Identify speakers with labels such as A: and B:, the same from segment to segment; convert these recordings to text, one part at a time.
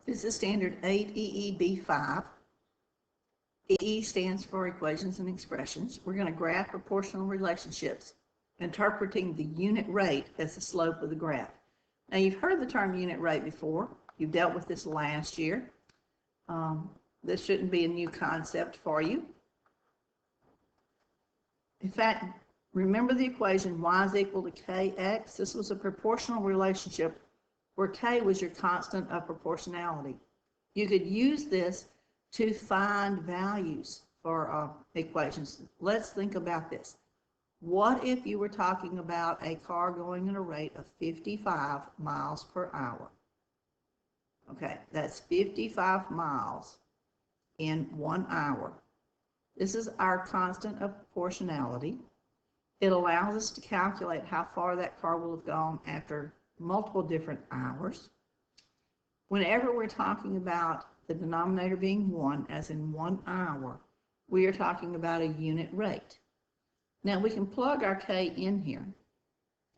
A: This is standard 8 EEB5. E stands for equations and expressions. We're going to graph proportional relationships, interpreting the unit rate as the slope of the graph. Now, you've heard the term unit rate before. You've dealt with this last year. This shouldn't be a new concept for you. In fact, remember the equation y is equal to kx? This was a proportional relationship where k was your constant of proportionality. You could use this to find values for equations. Let's think about this. What if you were talking about a car going at a rate of 55 miles per hour? Okay, that's 55 miles in 1 hour. This is our constant of proportionality. It allows us to calculate how far that car will have gone after multiple different hours. Whenever we're talking about the denominator being 1, as in 1 hour, we are talking about a unit rate. Now we can plug our k in here.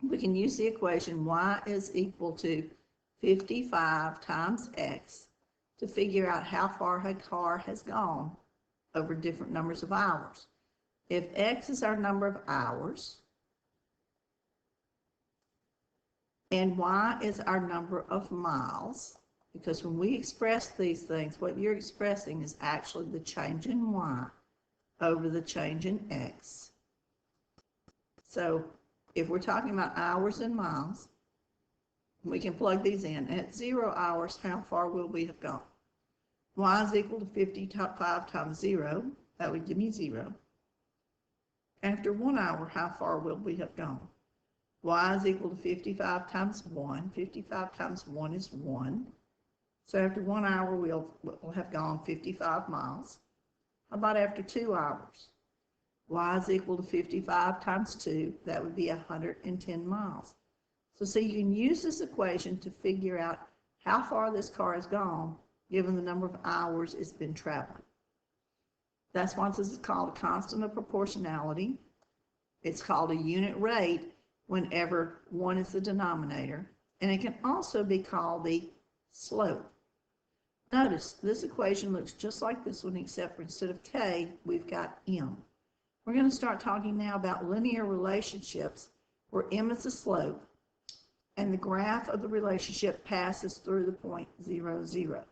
A: We can use the equation y is equal to 55 times x to figure out how far a car has gone over different numbers of hours. If x is our number of hours and y is our number of miles, because when we express these things, what you're expressing is actually the change in y over the change in x. So if we're talking about hours and miles, we can plug these in. At 0 hours, how far will we have gone? Y is equal to 55 times 0. That would give me 0. After 1 hour, how far will we have gone? Y is equal to 55 times 1. 55 times 1 is 1. So after 1 hour, we'll have gone 55 miles. How about after 2 hours? Y is equal to 55 times 2. That would be 110 miles. So you can use this equation to figure out how far this car has gone given the number of hours it's been traveling. That's why this is called a constant of proportionality. It's called a unit rate whenever 1 is the denominator. And it can also be called the slope. Notice this equation looks just like this one, except for instead of k, we've got m. We're going to start talking now about linear relationships where m is the slope and the graph of the relationship passes through the point 0, 0.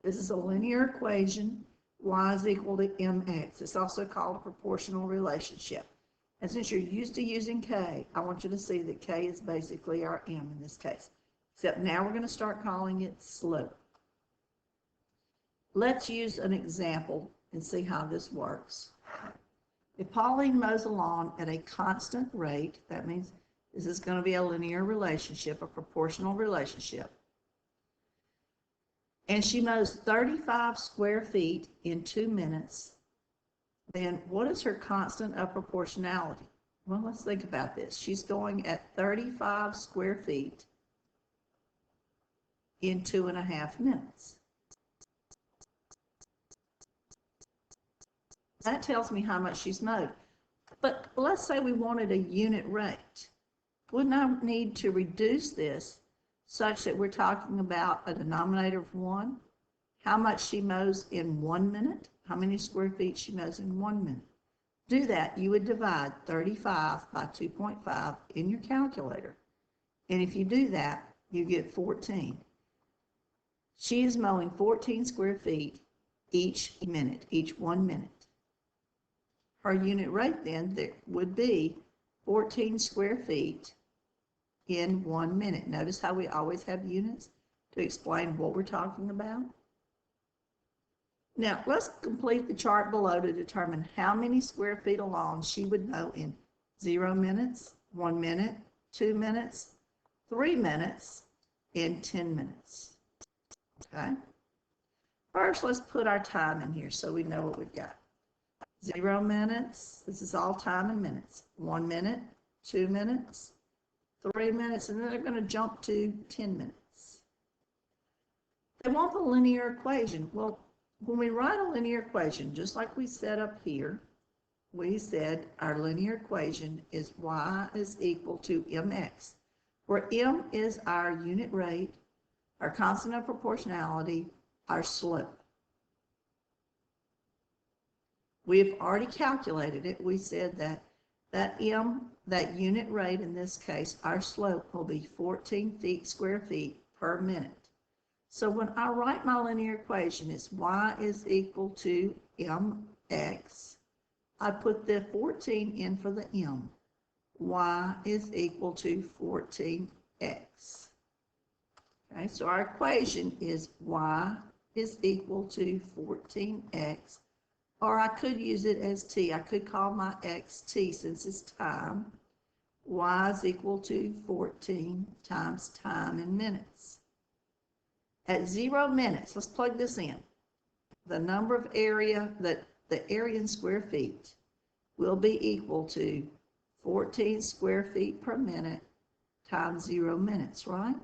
A: This is a linear equation. Y is equal to mx. It's also called a proportional relationship. And since you're used to using k, I want you to see that k is basically our m in this case. Except now we're going to start calling it slope. Let's use an example and see how this works. If Pauline mows a lawn at a constant rate, that means this is going to be a linear relationship, a proportional relationship. And she mows 35 square feet in 2 minutes, then what is her constant of proportionality? Well, let's think about this. She's going at 35 square feet in 2.5 minutes. That tells me how much she's mowed. But let's say we wanted a unit rate. Wouldn't I need to reduce this such that we're talking about a denominator of 1? How much she mows in 1 minute? How many square feet she mows in 1 minute? To do that, you would divide 35 by 2.5 in your calculator. And if you do that, you get 14. She is mowing 14 square feet each minute, each 1 minute. Her unit rate then would be 14 square feet in 1 minute. Notice how we always have units to explain what we're talking about. Now, let's complete the chart below to determine how many square feet of lawn she would mow in 0 minutes, 1 minute, 2 minutes, 3 minutes, and 10 minutes. Okay? First, let's put our time in here so we know what we've got. 0 minutes, this is all time in minutes. 1 minute, 2 minutes, 3 minutes, and then they're going to jump to 10 minutes. They want the linear equation. Well, when we write a linear equation, just like we set up here, we said our linear equation is y is equal to mx, where m is our unit rate, our constant of proportionality, our slope. We have already calculated it. We said that that unit rate, in this case, our slope will be 14 square feet per minute. So when I write my linear equation, it's y is equal to mx. I put the 14 in for the m. Y is equal to 14x. Okay, so our equation is y is equal to 14x, or I could use it as t. I could call my x t since it's time. Y is equal to 14 times time in minutes. At 0 minutes, let's plug this in. The number of area, the area in square feet will be equal to 14 square feet per minute times 0 minutes, right?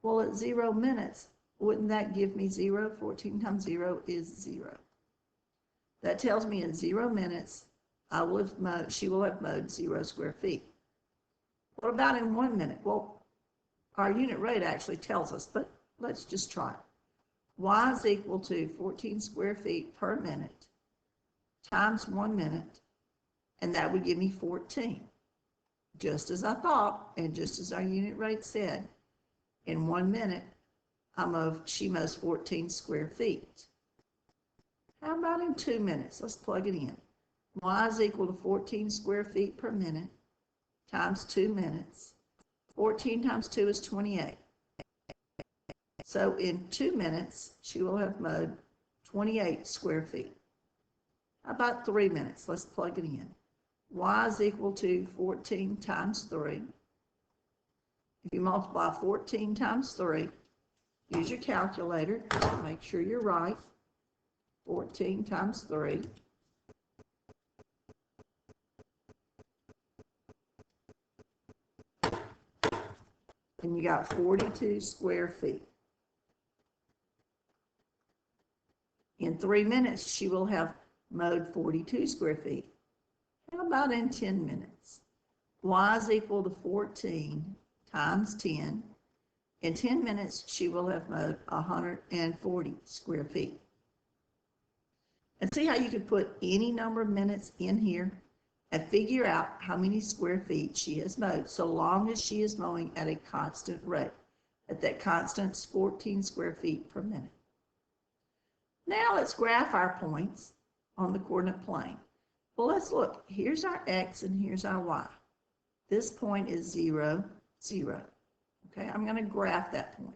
A: Well, at 0 minutes, wouldn't that give me 0? 14 times 0 is 0. That tells me in 0 minutes, she will have mowed 0 square feet. What about in 1 minute? Well, our unit rate actually tells us, but let's just try it. Y is equal to 14 square feet per minute times 1 minute, and that would give me 14. Just as I thought, and just as our unit rate said, in 1 minute, she mows 14 square feet. How about in 2 minutes? Let's plug it in. Y is equal to 14 square feet per minute times 2 minutes. 14 times 2 is 28. So in 2 minutes, she will have mowed 28 square feet. How about 3 minutes? Let's plug it in. Y is equal to 14 times 3. If you multiply 14 times 3, use your calculator, make sure you're right. 14 times 3. And you got 42 square feet. In 3 minutes, she will have mowed 42 square feet. How about in 10 minutes? Y is equal to 14 times 10. In 10 minutes, she will have mowed 140 square feet. And see how you could put any number of minutes in here and figure out how many square feet she has mowed, so long as she is mowing at a constant rate, at that constant 14 square feet per minute. Now let's graph our points on the coordinate plane. Well, let's look. Here's our x and here's our y. This point is 0, 0. Okay, I'm going to graph that point.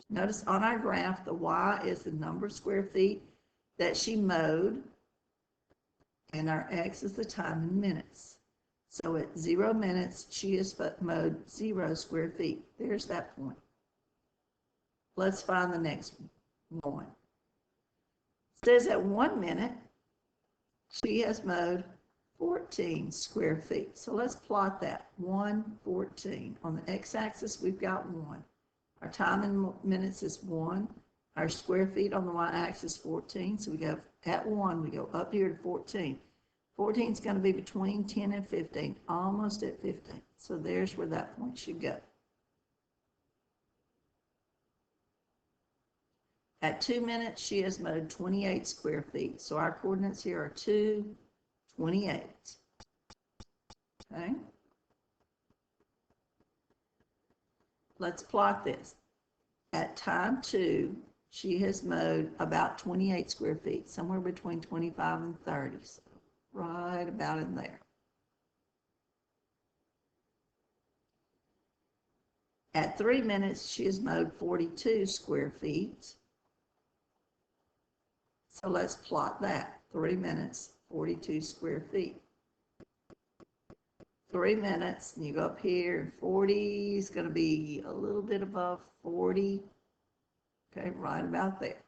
A: Notice on our graph, the y is the number of square feet that she mowed, and our x is the time in minutes. So at 0 minutes, she has mowed 0 square feet. There's that point. Let's find the next one. It says at 1 minute, she has mowed 14 square feet. So let's plot that, 1, 14. On the x-axis, we've got 1. Our time in minutes is 1. Our square feet on the y-axis, 14. So we go at 1, we go up here to 14. 14 is going to be between 10 and 15, almost at 15. So there's where that point should go. At 2 minutes, she has mowed 28 square feet. So our coordinates here are 2, 28. Okay. Let's plot this. At time 2, she has mowed about 28 square feet, somewhere between 25 and 30. So right about in there. At 3 minutes, she has mowed 42 square feet. So let's plot that. 3 minutes, 42 square feet. 3 minutes, and you go up here, and 40 is going to be a little bit above 40. Okay, right about there.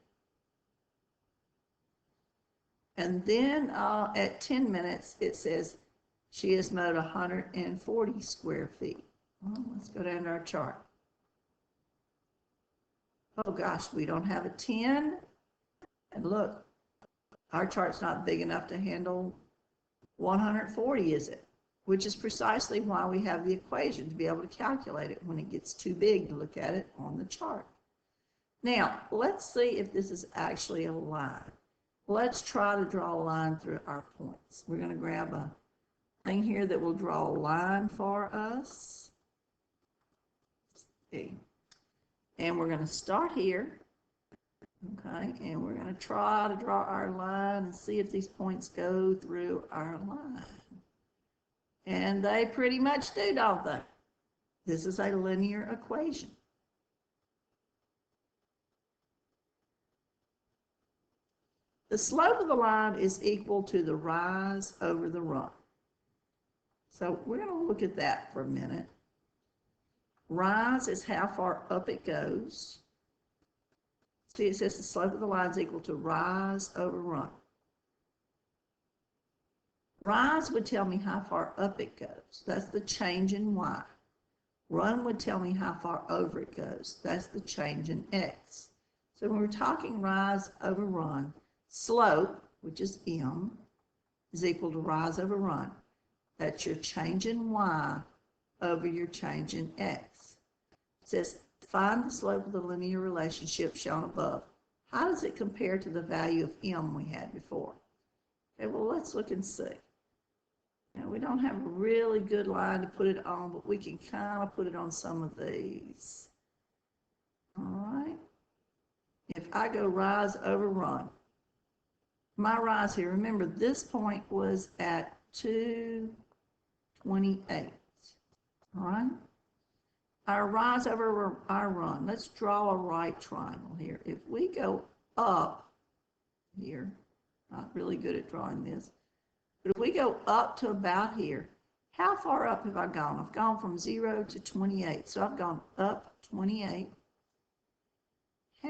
A: And then at 10 minutes, it says she has mowed 140 square feet. Well, let's go down to our chart. Oh gosh, we don't have a 10. And look, our chart's not big enough to handle 140, is it? which is precisely why we have the equation to be able to calculate it when it gets too big to look at it on the chart. Now, let's see if this is actually a line. Let's try to draw a line through our points. We're going to grab a thing here that will draw a line for us. Okay. And we're going to start here. Okay, and we're going to try to draw our line and see if these points go through our line. And they pretty much do, don't they? This is a linear equation. The slope of the line is equal to the rise over the run. So we're going to look at that for a minute. Rise is how far up it goes. See, it says the slope of the line is equal to rise over run. Rise would tell me how far up it goes. That's the change in y. Run would tell me how far over it goes. That's the change in x. So when we're talking rise over run, slope, which is m, is equal to rise over run. That's your change in y over your change in x. It says, find the slope of the linear relationship shown above. How does it compare to the value of m we had before? Okay, well, let's look and see. Now, we don't have a really good line to put it on, but we can kind of put it on some of these. All right. If I go rise over run, my rise here, remember this point was at 228. All right. Our rise over our run, let's draw a right triangle here. If we go up here, not really good at drawing this, but if we go up to about here, how far up have I gone? I've gone from 0 to 28, so I've gone up 28.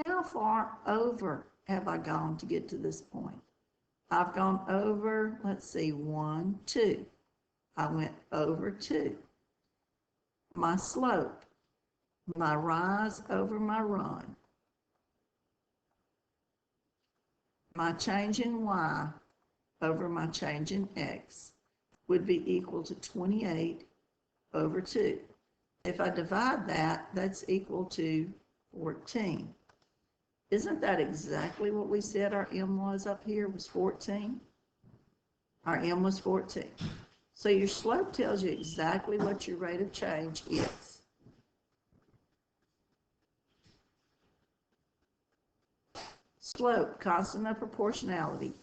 A: How far over have I gone to get to this point? I've gone over, let's see, 1, 2. I went over 2. My slope, my rise over my run, my change in y over my change in x would be equal to 28 over 2. If I divide that, that's equal to 14. Isn't that exactly what we said our m was up here, was 14? Our m was 14. So your slope tells you exactly what your rate of change is. Slope, constant of proportionality.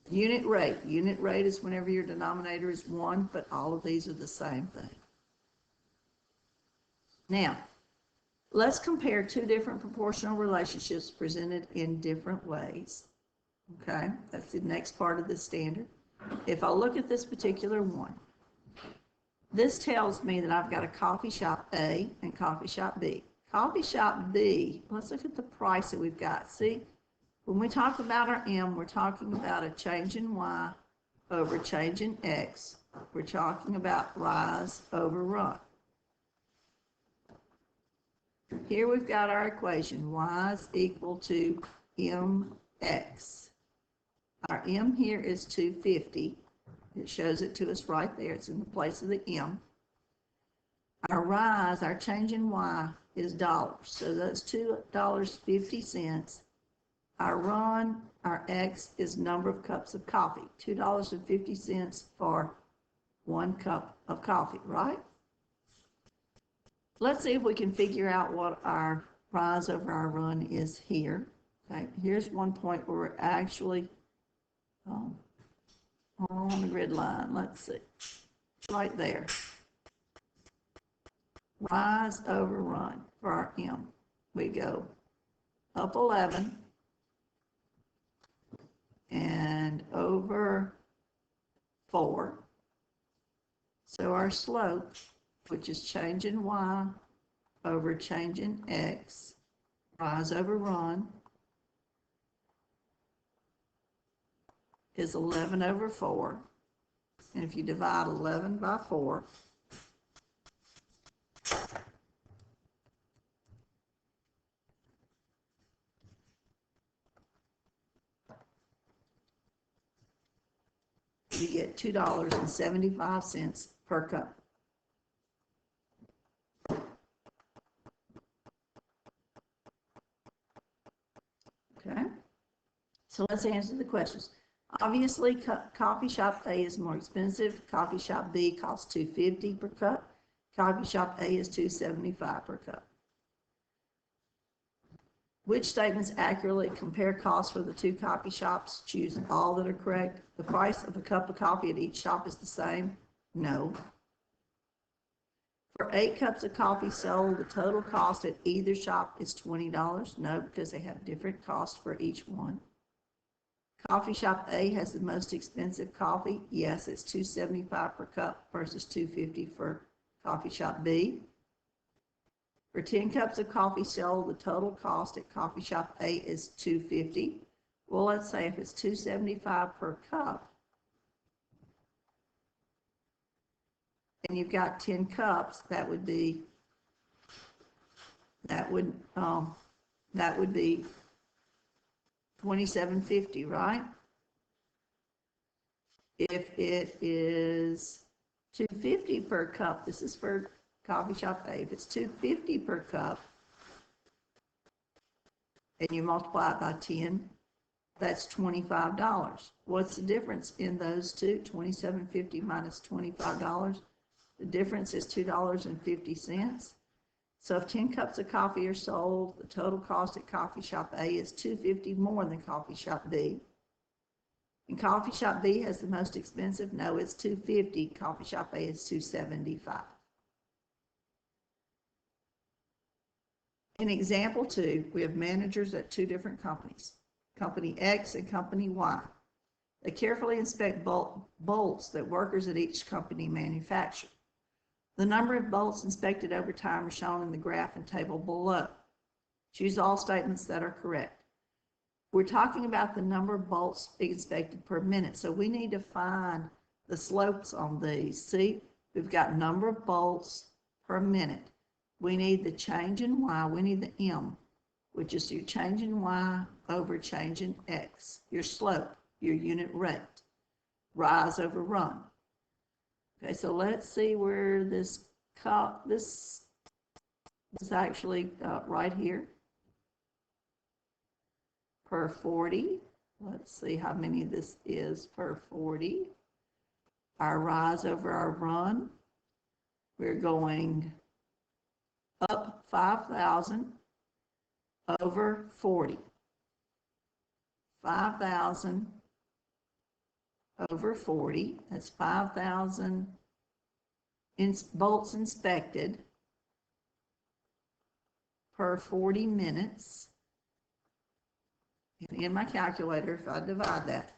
A: Unit rate is whenever your denominator is 1, but all of these are the same thing. Now, let's compare two different proportional relationships presented in different ways. Okay, that's the next part of the standard. If I look at this particular one, this tells me that I've got a coffee shop A and coffee shop B. Coffee shop B, let's look at the price that we've got. See, when we talk about our M, we're talking about a change in Y over change in X. We're talking about rise over run. Here we've got our equation, Y is equal to MX. Our M here is 250. It shows it to us right there. It's in the place of the M. Our rise, our change in Y is dollars. So that's $2.50. Our run, our X is number of cups of coffee. $2.50 for 1 cup of coffee, right? Let's see if we can figure out what our rise over our run is here. Okay, here's one point where we're actually on the grid line. Let's see. It's right there. Rise over run for our M. We go up 11 and over 4. So our slope, which is change in Y over change in X, rise over run, is 11 over 4. And if you divide 11 by 4, you get $2.75 per cup. Okay, so let's answer the questions. Obviously, coffee shop A is more expensive. Coffee shop B costs $2.50 per cup. Coffee shop A is $2.75 per cup. Which statements accurately compare costs for the two coffee shops? Choose all that are correct. The price of a cup of coffee at each shop is the same? No. For 8 cups of coffee sold, the total cost at either shop is $20. No, because they have different costs for each one. Coffee shop A has the most expensive coffee. Yes, it's $2.75 per cup versus $2.50 for coffee shop B. For 10 cups of coffee sold, the total cost at coffee shop A is $2.50. Well, let's say if it's $2.75 per cup, and you've got 10 cups, that would be $27.50, right? If it is $2.50 per cup, this is for coffee shop A. If it's $2.50 per cup, and you multiply it by 10, that's $25. What's the difference in those two? $27.50 minus $25. The difference is $2.50. So if 10 cups of coffee are sold, the total cost at coffee shop A is $2.50 more than coffee shop B. And coffee shop B has the most expensive? No, it's $2.50. Coffee shop A is $2.75. In example 2, we have managers at 2 different companies, Company X and Company Y. They carefully inspect bolts that workers at each company manufacture. The number of bolts inspected over time are shown in the graph and table below. Choose all statements that are correct. We're talking about the number of bolts inspected per minute, so we need to find the slopes on these. See, we've got number of bolts per minute. We need the change in Y, we need the M, which is your change in Y over change in X, your slope, your unit rate, rise over run. Okay, so let's see where this is actually right here. Per 40, let's see how many this is per 40. Our rise over our run, we're going up 5,000 over 40. 5,000 over 40, that's 5,000 bolts inspected per 40 minutes. And in my calculator, if I divide that,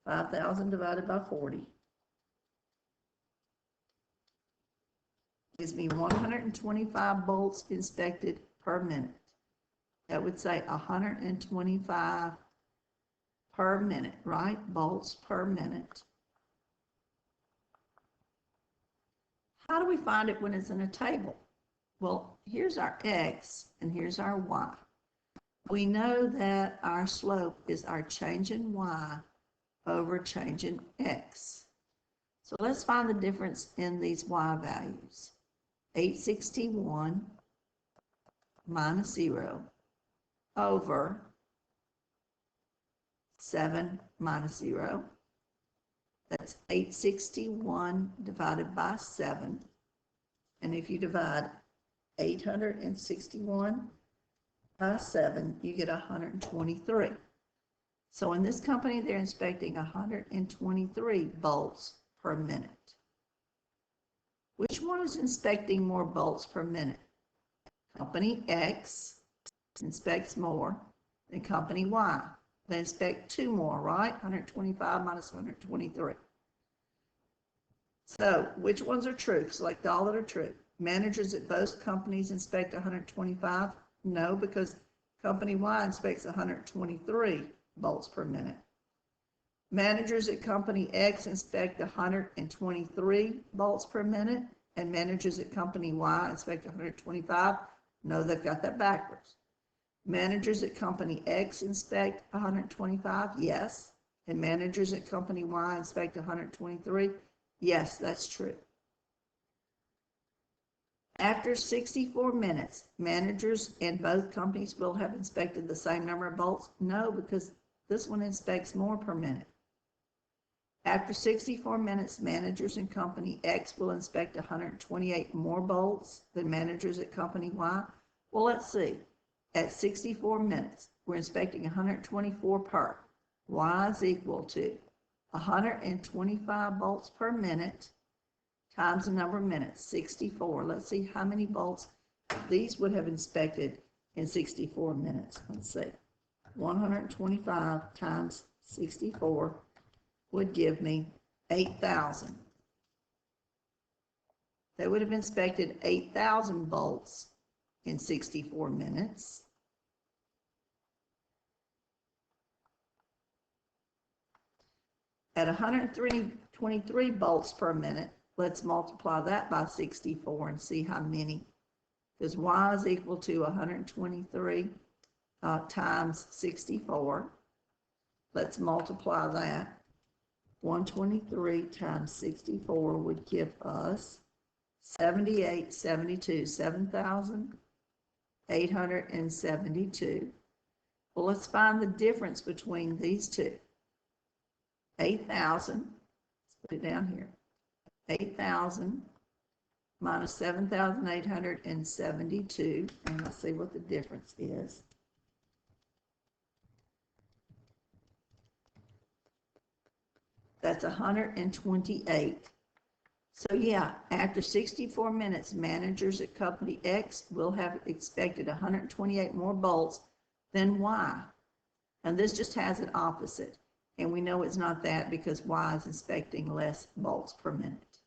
A: 5,000 divided by 40 gives me 125 bolts inspected per minute. That would say 125 per minute, right? Bolts per minute. How do we find it when it's in a table? Well, here's our X and here's our Y. We know that our slope is our change in Y over change in X. So let's find the difference in these Y values. 861 minus 0 over 7 minus 0. That's 861 divided by 7. And if you divide 861 by 7, you get 123. So in this company, they're inspecting 123 bolts per minute. Which one is inspecting more bolts per minute? Company X inspects more than Company Y. They inspect 2 more, right? 125 minus 123. So which ones are true? Select all that are true. Managers at both companies inspect 125? No, because Company Y inspects 123 bolts per minute. Managers at Company X inspect 123 bolts per minute, and managers at Company Y inspect 125. No, they've got that backwards. Managers at Company X inspect 125, yes, and managers at Company Y inspect 123, yes, that's true. After 64 minutes, managers in both companies will have inspected the same number of bolts? No, because this one inspects more per minute. After 64 minutes, managers in company X will inspect 128 more bolts than managers at company Y. Well, let's see. At 64 minutes, we're inspecting 124 per. Y is equal to 125 bolts per minute times the number of minutes, 64. Let's see how many bolts these would have inspected in 64 minutes. Let's see. 125 times 64 would give me 8,000. They would have inspected 8,000 bolts in 64 minutes. At 123 bolts per minute, let's multiply that by 64 and see how many, because Y is equal to 123 times 64. Let's multiply that. 123 times 64 would give us 7,872. Well, let's find the difference between these two. 8,000, let's put it down here. 8,000 minus 7,872, and let's see what the difference is. That's 128. So yeah, after 64 minutes, managers at company X will have expected 128 more bolts than Y. And this just has an opposite. And we know it's not that because Y is inspecting less bolts per minute.